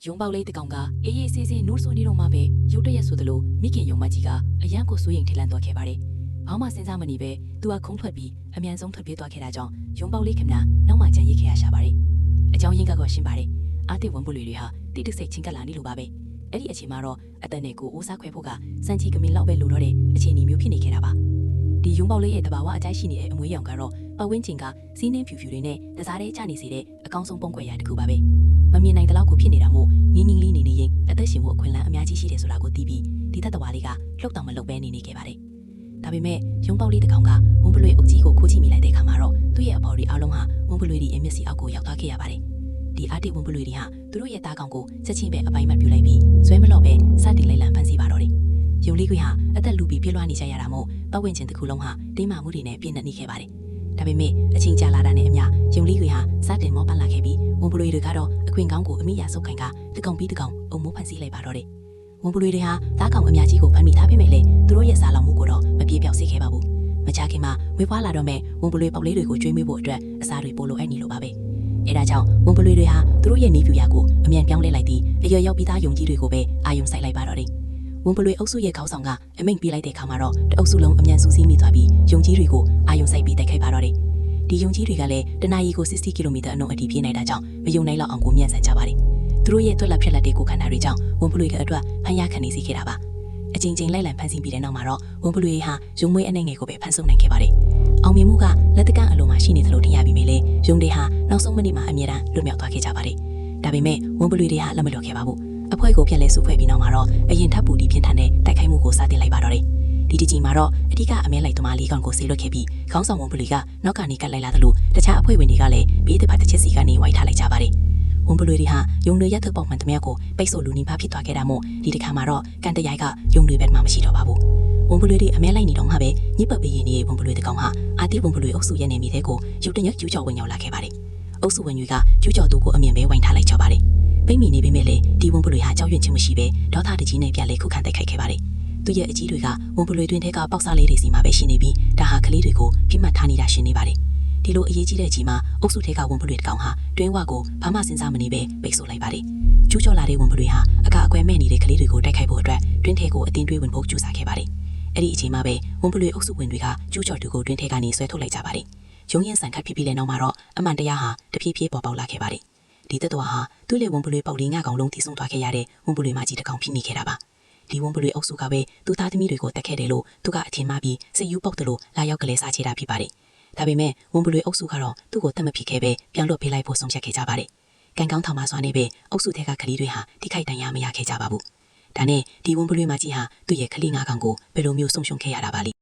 ရုံပေါက်လေးတကောင်ကအေးအေးဆေးဆေးနိုးဆိုနေတော့မှပဲရုတ်တရက်ဆိုသလိုမိခင်ရုံမကြီးကအရန်ကိုစိုးရိမ်ထိတ်လန့်သွားခဲ့ပါတယ်။ဘာမှစဉ်းစားမနေပဲသူကခုံထွက်ပြီးအမြန်ဆုံးထွက်ပြေးသွားခဲ့တာကြောင့်ရုံပေါက်လေးခင်ဗျာနောက်မှကြံရိတ်ခဲ့ရရှာပါတယ်။အကြောင်းရင်းကတော့ရှင်းပါတယ်။အာတိဝန်ပုလွေတွေဟာတိတဆိတ်ချင်းကပ်လာနေလို့ပါပဲ။အဲ့ဒီအချိန်မှာတော့အတန်နဲ့ကိုအိုးစားခွဲဖို့ကစံချီကမင်းလောက်ပဲလိုတော့တဲ့အခြေအနေမျိုးဖြစ်နေခဲ့တာပါ။ဒီရုံပေါက်လေးရဲ့တဘာဝအကြိုက်ရှိနေတဲ့အမွေးရောင်ကတော့ပတ်ဝန်းကျင်ကစီးနှင်းဖြူဖြူတွေနဲ့တစားတဲ့ချနေစေတဲ့အကောင်းဆုံးပုံကွယ်ရာတစ်ခုပါပဲ။မမြင်နိုင်တဲ့လောက်ကိုဖြစ်နေတာမို့ငင်းငင်းလေးနေနေရင်အသက်ရှင်ဖို့အခွင့်အလမ်းအများကြီးရှိတယ်ဆိုတာကိုသိပြီးဒီသက်တဝါလေးကလှုပ်တောင်မလှုပ်ပဲနေခဲ့ပါတယ်။ဒါပေမဲ့ရုံပေါက်လေးတစ်ကောင်ကဝန်ပလွေအုပ်ကြီးကိုခိုးကြည့်မိလိုက်တဲ့အခါမှာတော့သူ့ရဲ့အဖော်တွေအားလုံးဟာဝန်ပလွေဒီအမျက်စီအောက်ကိုရောက်သွားခဲ့ရပါတယ်။ဒီအာတိဝန်ပလွေတွေဟာသူတို့ရဲ့သားကောင်ကိုချက်ချင်းပဲအပိုင်းမှတ်ပြလိုက်ပြီးဇွဲမလော့ပဲစတင်လိုက်လံဖန်ဆီးပါတော့တယ်။ရုံလေးကွေးဟာအသက်လူပြီးပြည့်လွှားနေကြရတာမို့ပတ်ဝန်းကျင်တစ်ခုလုံးဟာတင်းမာမှုတွေနဲ့ပြည့်နှက်နေခဲ့ပါတယ်။ဒါပေမဲ့အချိန်ကြာလာတာနဲ့အမျှရုံလေးကွေးဟာစတင်မောပတ်လာခဲ့ပြီးဝန်ပလွေတွေကတော့အခွင့်ကောင်းကိုအမိရဆုပ်ခိုင်ကတကောင်ပြီးတကောင်အုံမိုးဖန်ဆီးလိုက်ပါတော့တယ်။ဝန်ပလွေတွေဟာသားကောင်အများကြီးကိုဖမ်းမိထားပေမဲ့လည်းသူတို့ရဲ့စားလောင်မှုကိုတော့မပြေပြောက်စေခဲ့ပါဘူး။မကြခင်မှာဝေးဖွားလာတော့မဲ့ဝန်ပလွေပေါက်လေးတွေကိုကျွေးမွေးဖို့အတွက်အစားတွေပို့လို့အဲ့နေလို့ပါပဲ။အဲဒါကြောင့်ဝန်ပလွေတွေဟာသူတို့ရဲ့နေပြူရာကိုအမြန်ပြောင်းလဲလိုက်ပြီးအရွယ်ရောက်ပြီးသားယုံကြီးတွေကိုပဲအာယုံစိုက်လိုက်ပါတော့တယ်။ဝန်ပလွေအုပ်စုရဲ့ခေါင်းဆောင်ကအမိန့်ပေးလိုက်တဲ့အခါမှာတော့တအုပ်စုလုံးအမြန်စုစည်းမိသွားပြီးယုံကြီးတွေကိုအာယုံစိုက်ပြီးတိုက်ခိုက်ပါတော့တယ်။ဒီယုံကြီးတွေကလည်းတနာရီကို60ကီလိုမီတာအနှုန်းအထိပြေးနိုင်တာကြောင့်မယုံနိုင်လောက်အောင်ကိုမြန်ဆန်ကြပါတယ်။သူတို့ရဲ့သွက်လက်ဖြက်လက်တွေကိုခန္ဓာတွေကြောင့်ဝန်ပလွေကအတွက်ဖန်ရခံနေစေခဲ့တာပါ။အချိန်ချင်းလိုက်လံဖန်ဆင်းပြီးတဲ့နောက်မှာတော့ဝန်ပလွေဟာယုံမွေးအနေငယ်ကိုပဲဖန်ဆုပ်နိုင်ခဲ့ပါတယ်။အောင်မြင်မှုကလက်တကအလုံးမှာရှိနေသလိုထင်ရပြီးမြဲလေယုံတွေဟာနောက်ဆုံးမိနစ်မှာအမြဲတမ်းလွတ်မြောက်သွားခဲ့ကြပါတယ်။ဒါပေမဲ့ဝန်ပလွေတွေဟာလက်မလျော့ခဲ့ပါဘူး။အဖွဲ့ကိုဖျက်လဲစုဖွဲ့ပြီးနောက်မှာတော့အရင်ထပ်ပူတီပြင်းထန်တဲ့တိုက်ခိုက်မှုကိုစတင်လိုက်ပါတော့တယ်။ဒီတစ်ချိန်မှာတော့အဓိကအမဲလိုက်သမားလေးကောင်ကိုဆေးလွတ်ခဲ့ပြီးခေါင်းဆောင်ဝန်ပလွေကနောက်ကနေကတ်လိုက်လာသလိုတခြားအဖွဲ့ဝင်တွေကလည်းဘေးတစ်ဖက်တစ်ချက်စီကနေဝိုင်းထားလိုက်ကြပါတယ်။ဝန်ပလွေတွေဟာယုံတွေရက်thứcပေါက်မှန်သမျှကိုပိတ်ဆို့လူနီးပါးဖြစ်သွားခဲ့တာမို့ဒီတစ်ခါမှာတော့ကန်တရိုက်ကယုံတွေဘက်မှမရှိတော့ပါဘူး။ဝန်ပလွေတွေအမဲလိုက်နေတော့မှပဲညစ်ပတ်ပေးရင်နေဝန်ပလွေတကောင်ဟာအာတိဝန်ပလွေအုပ်စုရဲ့နေမိတဲ့ကိုရုတ်တရက်ကျူးကျော်ဝင်ရောက်လာခဲ့ပါတယ်။အုပ်စုဝင်တွေကကျူးကျော်သူကိုအမြင်ပဲဝိုင်းထားလိုက်ကြပါတယ်။ပိတ်မိနေပေမဲ့လေဒီဝန်ပလွေဟာကြောက်ရွံ့ခြင်းမရှိပဲဒေါသတကြီးနဲ့ပြန်လဲခုခံတိုက်ခိုက်ခဲ့ပါတယ်။သူရဲ့အကြီးတွေကဝန်ပလွေတွင်ထဲကပေါက်စားလေးတွေစီမှာပဲရှိနေပြီးဒါဟာကလေးတွေကိုပြစ်မှတ်ထားနေတာရှင်းနေပါတယ်။ဒီလိုအရေးကြီးတဲ့အချိန်မှာအုပ်စုထဲကဝန်ပလွေတကောင်ဟာတွင်းဝကိုဘာမှစဉ်းစားမနေပဲပိတ်ဆို့လိုက်ပါတယ်။ကျူးကျော်လာတဲ့ဝန်ပလွေဟာအကအကွဲမဲ့နေတဲ့ကလေးတွေကိုတိုက်ခိုက်ဖို့အတွက်တွင်းထဲကိုအတင်းတွေးဝင်ဖို့ကြိုးစားခဲ့ပါတယ်။အဲ့ဒီအချိန်မှာပဲဝန်ပလွေအုပ်စုဝင်တွေကကျူးကျော်သူကိုတွင်းထဲကနေဆွဲထုတ်လိုက်ကြပါတယ်။ရုံရင်ဆန်ခတ်ဖြစ်ပြီးတဲ့နောက်မှာတော့အမှန်တရားဟာတဖြည်းဖြည်းပေါ်ပေါက်လာခဲ့ပါတယ်။ဒီသက်တော်ဟာသူ့လေဝန်ပလွေပေါက်လေးငါကောင်လုံးတည်ဆုံသွားခဲ့ရတဲ့ဝန်ပလွေမကြီးတကောင်ဖြစ်နေခဲ့တာပါ။ဒီဝန်ပလွေအုပ်စုကပဲသူသားသမီးတွေကိုတက်ခဲ့တယ်လို့သူကအထင်မှားပြီးစိတ်ယူပေါက်တယ်လို့လာရောက်ကလေးစားချေတာဖြစ်ပါတယ်။ဒါပေမဲ့ဝန်ပလွေအုပ်စုကတော့သူ့ကိုတတ်မဖြစ်ခဲ့ပဲပြန်လွတ်ပေးလိုက်ဖို့ဆုံးဖြတ်ခဲ့ကြပါတယ်။ကံကောင်းထောင်မှစွာနေပဲအုပ်စုထဲကကလေးတွေဟာထိခိုက်ဒဏ်ရာမရခဲ့ကြပါဘူး။ဒါနဲ့ဒီဝန်ပလွေမကြီးဟာသူ့ရဲ့ကလေးငါကောင်ကိုဘယ်လိုမျိုးဆုံးရှုံးခဲ့ရတာပါလဲ